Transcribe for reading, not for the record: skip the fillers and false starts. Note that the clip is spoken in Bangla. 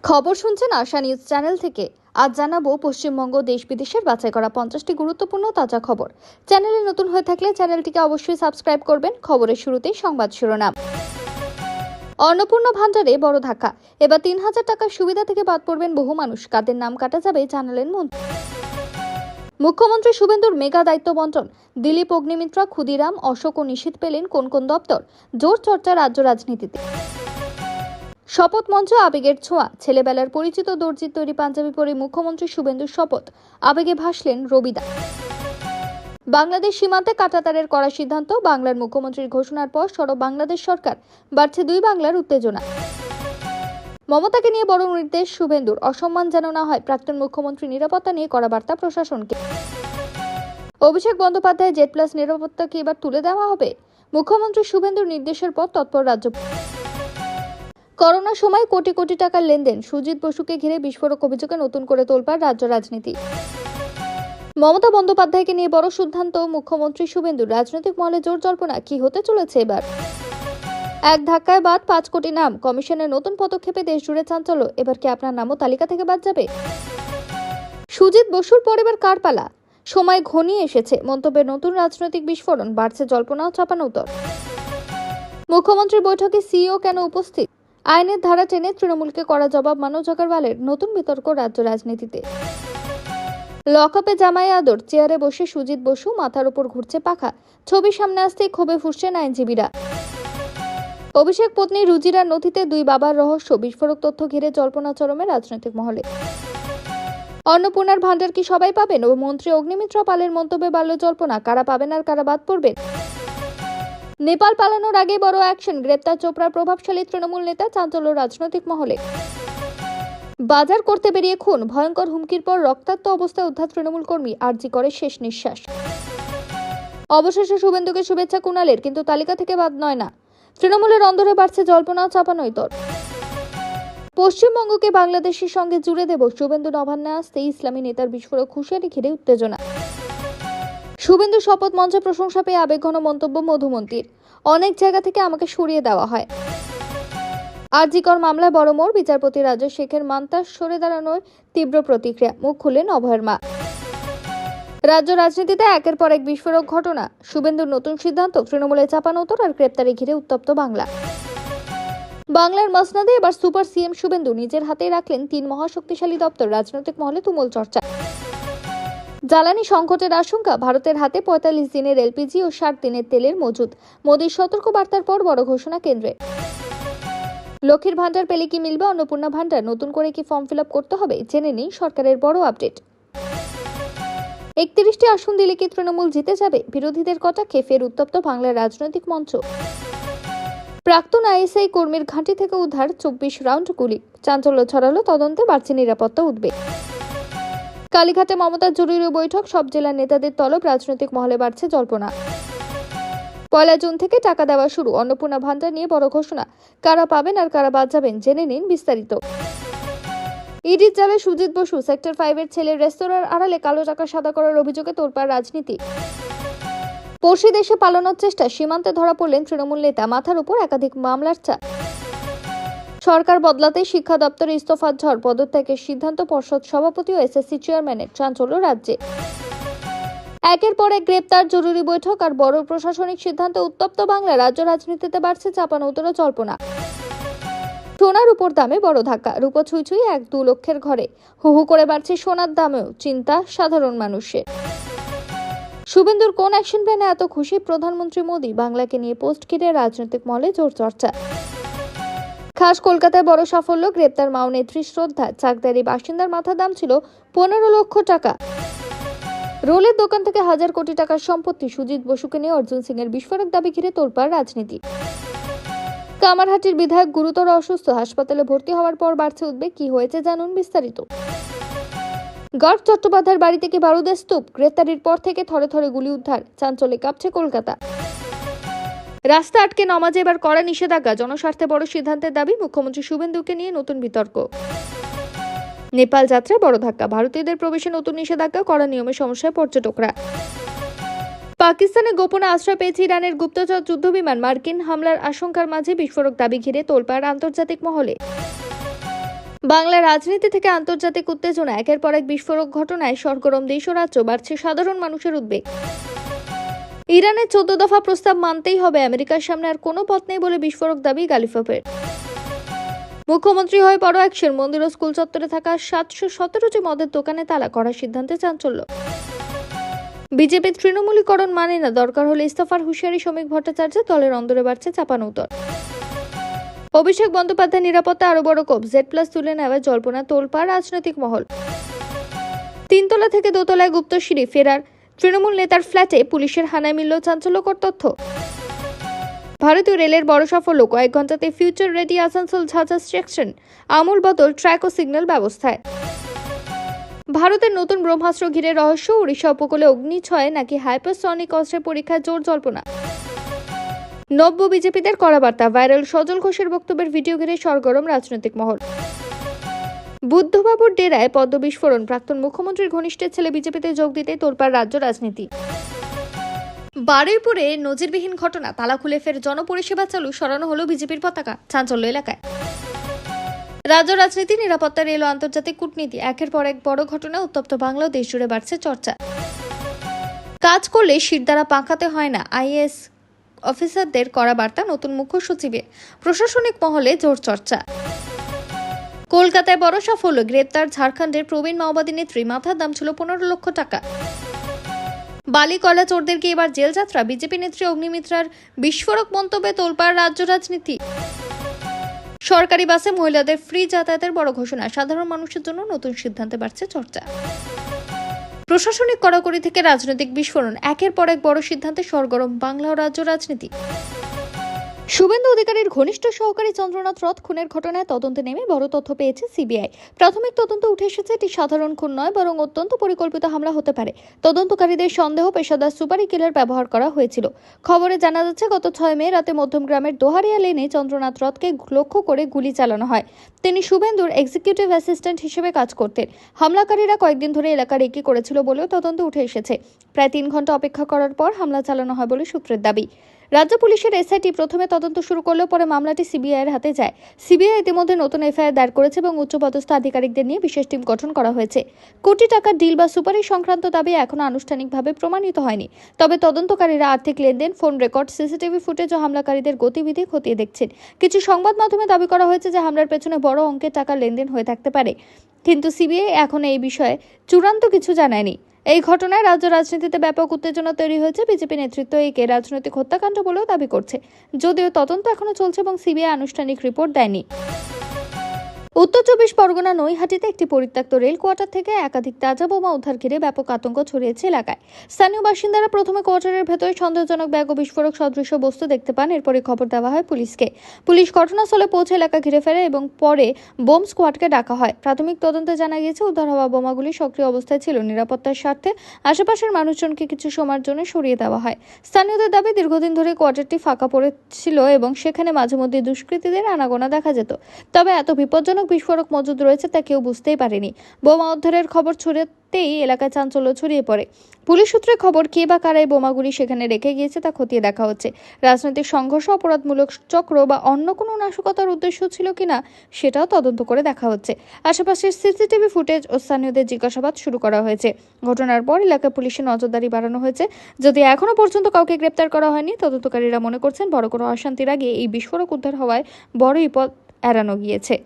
খবর শুনছেন আশা নিউজ চ্যানেল থেকে। আজ জানাবো পশ্চিমবঙ্গ দেশ বিদেশের বাছাই করা 50টি গুরুত্বপূর্ণ তাজা খবর। চ্যানেলে নতুন হয়ে থাকলে চ্যানেলটিকে অবশ্যই সাবস্ক্রাইব করবেন। খবরের শুরুতেই সংবাদ শিরোনাম। অন্নপূর্ণা ভান্ডারে বড় ধাক্কা, এবার 3000 টাকার সুবিধা থেকে বাদ পড়বেন বহু মানুষ। কাদের নাম কাটা যাবে জানালেন মন্ত্রী। মুখ্যমন্ত্রী শুভেন্দুর মেগা দায়িত্ব বন্টন। দিলীপ, অগ্নিমিত্রা, ক্ষুদিরাম, অশোক ও নিশীথ পেলেন কোন কোন দপ্তর। জোর চর্চা রাজ্য রাজনীতিতে। শপথ মঞ্চ আবেগের ছোঁয়া। ছেলেবেলার পরিচিত দর্জির তৈরি পাঞ্জাবি পরে মুখ্যমন্ত্রী শুভেন্দুর শপথ। আবেগে ভাসলেন রবিদা। বাংলাদেশ সীমান্তে কাঁটাতারের কড়া সিদ্ধান্ত। বাংলার মুখ্যমন্ত্রীর ঘোষণার পর সরব বাংলাদেশ সরকার। বাড়ছে দুই বাংলার উত্তেজনা। মমতাকে নিয়ে বড় নির্দেশ শুভেন্দুর। অসম্মান যেন না হয়। প্রাক্তন মুখ্যমন্ত্রী নিরাপত্তা নিয়ে কড়া বার্তা প্রশাসনকে। অভিষেক বন্দ্যোপাধ্যায় জেড প্লাস নিরাপত্তাকে এবার তুলে দেওয়া হবে। মুখ্যমন্ত্রী শুভেন্দুর নির্দেশের পর তৎপর রাজ্য। করোনার সময় কোটি কোটি টাকার লেনদেন। সুজিত বসুকে ঘিরে বিস্ফোরক অভিযোগে নতুন করে তোলপাড় রাজ্য রাজনীতি। মমতা বন্দ্যোপাধ্যায়কে নিয়ে বড় সিদ্ধান্ত মুখ্যমন্ত্রী শুভেন্দুর। রাজনৈতিক মহলে জোর জল্পনা কি হতে চলেছে এবার। এক ধাক্কায় বাদ 5 কোটি নাম। কমিশনের নতুন পদক্ষেপে দেশ জুড়ে চাঞ্চল্য। এবার কি আপনার নামও তালিকা থেকে বাদ যাবে? সুজিত বসুর পর এবার কার পালা? সময় ঘনিয়ে এসেছে। মন্তব্যের নতুন রাজনৈতিক বিস্ফোরণ। বাড়ছে জল্পনা ও চাপানোতর। মুখ্যমন্ত্রীর বৈঠকে সিইও কেন উপস্থিত? আইনের ধারা টেনে তৃণমূলকে করা জবাব মানোজ আগরওয়ালের। নতুন বিতর্ক রাজ্য রাজনীতিতে। লকআপে জামাই আদর। চেয়ারে বসে সুজিত বসু, মাথার উপর ঘুরছে পাখা। ছবি সামনে আসতেই ক্ষোভে ফুঁসছেন আইনজীবীরা। অভিষেক পত্নী রুজিরার নথিতে দুই বাবার রহস্য। বিস্ফোরক তথ্য ঘিরে জল্পনা চরমে রাজনৈতিক মহলে। অন্নপূর্ণার ভান্ডার কি সবাই পাবেন? ও মন্ত্রী অগ্নিমিত্রা পালের মন্তব্যে বাড়ল জল্পনা। কারা পাবেন আর কারা বাদ পড়বেন? নেপাল পালানোর আগে বড় অ্যাকশন। গ্রেপ্তার চোপড়ার প্রভাবশালী তৃণমূল নেতা। চাঞ্চল্য রাজনৈতিক মহলে। বাজার করতে বেরিয়ে খুন। ভয়ঙ্কর হুমকির পর রক্তাক্ত অবস্থায় উদ্ধার তৃণমূল কর্মী। আরজি করে শেষ নিঃশ্বাস। অবশেষে শুভেন্দুকে শুভেচ্ছা কুণালের, কিন্তু তালিকা থেকে বাদ নয় না। তৃণমূলের অন্দরে বাড়ছে জল্পনা চাপানোতর। পশ্চিমবঙ্গকে বাংলাদেশের সঙ্গে জুড়ে দেব। শুভেন্দু নবান্নে আসতেই ইসলামী নেতার বিস্ফোরক হুঁশিয়ারি ঘিরে উত্তেজনা। শুভেন্দু শপথ মঞ্চে প্রশংসা পেয়ে আবেগঘন মন্তব্য মধুমন্তীর। অনেক জায়গা থেকে আমাকে সরিয়ে দেওয়া হয়। আরজিকর মামলায় বড় মোড়। বিচারপতি রাজা শেখের মান্তাস সরে দাঁড়ানোর তীব্র প্রতিক্রিয়া। মুখ খুললেন অভয়ের মা। রাজ্য রাজনীতিতে একের পর এক বিস্ফোরক ঘটনা। শুভেন্দুর নতুন সিদ্ধান্ত। তৃণমূলে চাপানোতর আর গ্রেপ্তারে ঘিরে উত্তপ্ত বাংলা। বাংলার মসনদে এবার সুপার সিএম শুভেন্দু। নিজের হাতেই রাখলেন 3 মহাশক্তিশালী দপ্তর। রাজনৈতিক মহলে তুমুল চর্চা। জ্বালানি সংকটের আশঙ্কা। ভারতের হাতে 45 দিনের এলপিজি ও 60 দিনের তেলের মজুদ। মোদীর সতর্ক বার্তার পর বড় ঘোষণা কেন্দ্রে। লক্ষ্মীর ভান্ডার পেলে কি মিলবে অন্নপূর্ণা ভান্ডার? নতুন করে কি ফর্ম ফিল করতে হবে? জেনে নিন সরকারের বড় আপডেট। 31টি আসন দিলে কি তৃণমূল জিতে যাবে? বিরোধীদের কটাক্ষে ফের উত্তপ্ত বাংলার রাজনৈতিক মঞ্চ। প্রাক্তন আইএসআই কর্মীর ঘাঁটি থেকে উদ্ধার 24 রাউন্ড গুলি। চাঞ্চল্য ছড়ালো তদন্তে। বাড়ছে নিরাপত্তা উদ্বেগ। কালীঘাটে মমতার জরুরি বৈঠক। সব জেলার নেতাদের তলব। রাজনৈতিক মহলে বাড়ছে জল্পনা। 1 জুন থেকে টাকা দেওয়া শুরু। অন্নপূর্ণা ভান্ডার নিয়ে বড় ঘোষণা। কারা পাবেন আর কারা বাদ যাবেন জেনে নিন বিস্তারিত। ইডির জালে সুজিত বসু। সেক্টর 5-এর ছেলের রেস্তোরাঁর আড়ালে কালো টাকা সাদা করার অভিযোগে তোলপাড় রাজনীতি। পড়শি দেশে পালানোর চেষ্টা। সীমান্তে ধরা পড়লেন তৃণমূল নেতা। মাথার উপর একাধিক মামলার চাপ। সরকার বদলাতে শিক্ষা দপ্তরে ইস্তফার ঝড়। পদত্যাগের সিদ্ধান্ত পর্ষদ সভাপতি ও এসএসসি চেয়ারম্যানের। চাঞ্চল্য রাজ্যে। একের পর এক গ্রেপ্তার, জরুরি বৈঠক আর বড় প্রশাসনিক সিদ্ধান্ত। উত্তপ্ত বাংলা। রাজ্য রাজনীতিতে বাড়ছে চাপানোতর জল্পনা। সোনার উপর দামে বড় ধাক্কা। রূপো ছুঁই ছুঁই 1-2 লক্ষের ঘরে। হু হু করে বাড়ছে সোনার দামেও। চিন্তা সাধারণ মানুষের। শুভেন্দুর কোন অ্যাকশন প্ল্যানে এত খুশি প্রধানমন্ত্রী মোদী? বাংলাকে নিয়ে পোস্ট ঘিরে রাজনৈতিক মহলে জোর চর্চা। খাস কলকাতায় বড় সাফল্য। গ্রেপ্তার মাও নেত্রী শ্রদ্ধা। চাকদারি বাসিন্দার মাথা দাম ছিল 15 লক্ষ টাকা। রোলের দোকান থেকে 1000 কোটি টাকার সম্পত্তি। সুজিত বসুকে নিয়ে অর্জুন সিং এর বিস্ফোরক দাবি ঘিরে তোলপাড় রাজনীতি। কামারহাটির বিধায়ক গুরুতর অসুস্থ। হাসপাতালে ভর্তি হওয়ার পর বাড়ছে উদ্বেগ। কি হয়েছে জানুন বিস্তারিত। গর্গ চট্টোপাধ্যায়ের বাড়ি থেকে বারুদের স্তূপ। গ্রেপ্তারির পর থেকে থরে থরে গুলি উদ্ধার। চাঞ্চল্যে কাঁপছে কলকাতা। রাস্তা আটকে নামাজে এবার কড়া নিষেধাজ্ঞা। জনস্বার্থে বড় সিদ্ধান্তের দাবি। মুখ্যমন্ত্রী শুভেন্দুকে নিয়ে নতুন বিতর্ক। নেপাল যাত্রায় বড় ধাক্কা। ভারতীয়দের প্রবেশে নতুন নিষেধাজ্ঞা। কড়া নিয়মে সমস্যায় পর্যটকরা। পাকিস্তানে গোপনে আশ্রয় পেয়েছে ইরানের গুপ্তচর যুদ্ধবিমান। মার্কিন হামলার আশঙ্কার মাঝে বিস্ফোরক দাবি ঘিরে তোলপাড় আন্তর্জাতিক মহলে। বাংলার রাজনীতি থেকে আন্তর্জাতিক উত্তেজনা, একের পর এক বিস্ফোরক ঘটনায় সরগরম দেশ ও রাজ্য, বাড়ছে সাধারণ মানুষের উদ্বেগ। ইরানের 14 দফা প্রস্তাব মানতেই হবে, আমেরিকার সামনে আর কোনো পথ নেই বলে বিস্ফোরক দাবি গালিফের। মুখ্যমন্ত্রী হয়ে বড় অ্যাকশন, মন্দির ও স্কুল চত্বরে থাকা 717টি মদের দোকানে তালা, করার সিদ্ধান্তে চাঞ্চল্য। বিজেপি তৃণমূলীকরণ মানে না, দরকার হলে ইস্তফার হুঁশিয়ারি শ্রমিক ভট্টাচার্যের, দলের অন্দরে বাড়ছে চাপানউতর। অভিষেক বন্দ্যোপাধ্যায় নিরাপত্তা আরো বড় কোপ, Z+ তুলে নেওয়ার জল্পনা তোলপাড় রাজনৈতিক মহল। 3 তলা থেকে 2 তলায় গুপ্ত সিঁড়ি, ফেরার তৃণমূল নেতার ফ্ল্যাটে পুলিশের হানায় মিলল চাঞ্চল্যকর তথ্য। ভারতীয় রেলের বড় সাফল্য, কয়েক ঘন্টাতে future ready Asansol Jhajha section, আমূল বদল ট্র্যাক ও সিগন্যাল ব্যবস্থায়। ভারতের নতুন ব্রহ্মাস্ত্র ঘিরে রহস্য, উড়িষ্যা উপকূলে অগ্নিছয় নাকি হাইপারসনিক অস্ত্রের পরীক্ষায় জোর জল্পনা। নব্য বিজেপিদের কড়া বার্তা, ভাইরাল সজল ঘোষের বক্তব্যের ভিডিও ঘিরে সরগরম রাজনৈতিক মহল। বুদ্ধবাবুর ডেরায় পদ্ম বিস্ফোরণ, প্রাক্তন মুখ্যমন্ত্রীর ঘনিষ্ঠের ছেলে বিজেপিতে যোগ দিতে তোলপাড় রাজ্য রাজনীতি। বারুইপুরে নজিরবিহীন ঘটনা, তালা খুলে ফের জনপরিষেবা চালু, সরানো হলো বিজেপির পতাকা, চাঞ্চল্য এলাকায়। রাজ্য রাজনীতি, নিরাপত্তা, রেল ও আন্তর্জাতিক কূটনীতি, একের পর এক বড় ঘটনা, উত্তপ্ত বাংলা ও দেশ জুড়ে বাড়ছে চর্চা। কাজ করলে শিরদাঁড়া পাকাতে হয় না, IAS অফিসারদের কড়া বার্তা নতুন মুখ্য সচিবের, প্রশাসনিক মহলে জোর চর্চা। কলকাতায় বড় সাফল্য, গ্রেপ্তার ঝাড়খণ্ডের প্রবীণ মাওবাদী নেত্রী, মাথার দাম ছিল 15 লক্ষ টাকা। বালি কয়লা চোরদেরকে এবার জেল যাত্রা, বিজেপি নেত্রী অগ্নিমিত্রার বিস্ফোরক মন্তব্যে তোলপাড় রাজ্য রাজনীতি। সরকারি বাসে মহিলাদের ফ্রি যাতায়াতের বড় ঘোষণা, সাধারণ মানুষের জন্য নতুন সিদ্ধান্তে বাড়ছে চর্চা। প্রশাসনিক কড়াকড়ি থেকে রাজনৈতিক বিস্ফোরণ, একের পর এক বড় সিদ্ধান্তে সরগরম বাংলা ও রাজ্য রাজনীতি। শুভেন্দু অধিকারীর ঘনিষ্ঠ সহকারী চন্দ্রনাথ রথ খুনের ঘটনায় তদন্তে নেমে বড় তথ্য পেয়েছে সিবিআই। প্রাথমিক তদন্ত উঠে এসেছে এটি সাধারণ খুন নয়, বরং অত্যন্ত পরিকল্পিত হামলা হতে পারে। তদন্তকারীদের সন্দেহ পেশাদার সুপারি কিলার ব্যবহার করা হয়েছিল। খবরে জানা যাচ্ছে, গত 6 মে রাতে মধ্যমগ্রামের দোহারিয়া লেনে চন্দ্রনাথ রথকে লক্ষ্য করে গুলি চালানো হয়। তিনি শুভেন্দুর এক্সিকিউটিভ অ্যাসিস্ট্যান্ট হিসেবে কাজ করতেন। হামলাকারীরা কয়েকদিন ধরে এলাকা রেকি করেছিল বলেও তদন্ত উঠে এসেছে। প্রায় 3 ঘন্টা অপেক্ষা করার পর হামলা চালানো হয় বলে সূত্রের দাবি। রাজ্য পুলিশের SIT প্রথমে তদন্ত শুরু করলেও পরে মামলাটি সিবিআইয়ের হাতে যায়। সিবিআই ইতিমধ্যে নতুন FIR দায়ের করেছে এবং উচ্চপদস্থ আধিকারিকদের নিয়ে বিশেষ টিম গঠন করা হয়েছে। কোটি টাকার ডিল বা সুপারিশ সংক্রান্ত দাবি এখনো আনুষ্ঠানিকভাবে প্রমাণিত হয়নি। তবে তদন্তকারীরা আর্থিক লেনদেন, ফোন রেকর্ড, CCTV ফুটেজ ও হামলাকারীদের গতিবিধি খতিয়ে দেখছেন। কিছু সংবাদ মাধ্যমে দাবি করা হয়েছে যে হামলার পেছনে বড় অঙ্কের টাকার লেনদেন হয়ে থাকতে পারে, কিন্তু সিবিআই এখন এই বিষয়ে চূড়ান্ত কিছু জানায়নি। এই ঘটনায় রাজ্য রাজনীতিতে ব্যাপক উত্তেজনা তৈরি হয়েছে। বিজেপি নেতৃত্ব একে রাজনৈতিক হত্যাকাণ্ড বলেও দাবি করছে, যদিও তদন্ত এখনো চলছে এবং সিবিআই আনুষ্ঠানিক রিপোর্ট দেয়নি। উত্তর 24 পরগনা নৈহাটিতে একটি পরিত্যক্ত রেল কোয়ার্টার থেকে একাধিক তাজা বোমা উদ্ধার ঘিরে ব্যাপক আতঙ্ক ছড়িয়েছে এলাকায়। স্থানীয় বাসিন্দারা প্রথমে কোয়ার্টারের ভেতরে সন্দেহজনক ব্যাগ ও বিস্ফোরক সদৃশ বস্তু দেখতে পান। এরপরে খবর দেওয়া হয় পুলিশকে। পুলিশ ঘটনাস্থলে পৌঁছে এলাকা ঘিরে ফেলে এবং পরে বোম স্কোয়াডকে ডাকা হয়। প্রাথমিক তদন্তে জানা গিয়েছে, উদ্ধার হওয়া বোমাগুলি সক্রিয় অবস্থায় ছিল। নিরাপত্তার স্বার্থে আশেপাশের মানুষজনকে কিছু সময়ের জন্য সরিয়ে দেওয়া হয়। স্থানীয়দের দাবি, দীর্ঘদিন ধরে কোয়ার্টারটি ফাঁকা পড়েছিল এবং সেখানে মাঝে মধ্যে দুষ্কৃতীদের আনাগোনা দেখা যেত। তবে এত বিপজ্জনক বিস্ফোরক মজুদ রয়েছে তা কেউ বুঝতেই পারেনি। বোমা উদ্ধারের খবর ছড়াতেই এলাকায় চাঞ্চল্য ছড়িয়ে পড়ে। পুলিশ সূত্রে খবর, কে বা কারা এই বোমাগুলি সেখানে রেখে গিয়েছে তা খতিয়ে দেখা হচ্ছে। রাজনৈতিক সংঘর্ষ, অপরাধমূলক চক্র বা অন্য কোনো নাশকতার উদ্দেশ্য ছিল কিনা সেটাও তদন্ত করে দেখা হচ্ছে। আশেপাশের CCTV ফুটেজ ও স্থানীয়দের জিজ্ঞাসাবাদ শুরু করা হয়েছে। ঘটনার পর এলাকায় পুলিশের নজরদারি বাড়ানো হয়েছে। যদি এখনো পর্যন্ত কাউকে গ্রেপ্তার করা হয়নি, তদন্তকারীরা মনে করছেন বড় কোনো অশান্তির আগে এই বিস্ফোরক উদ্ধার হওয়ায় বড় বিপদ এড়ানো গিয়েছে।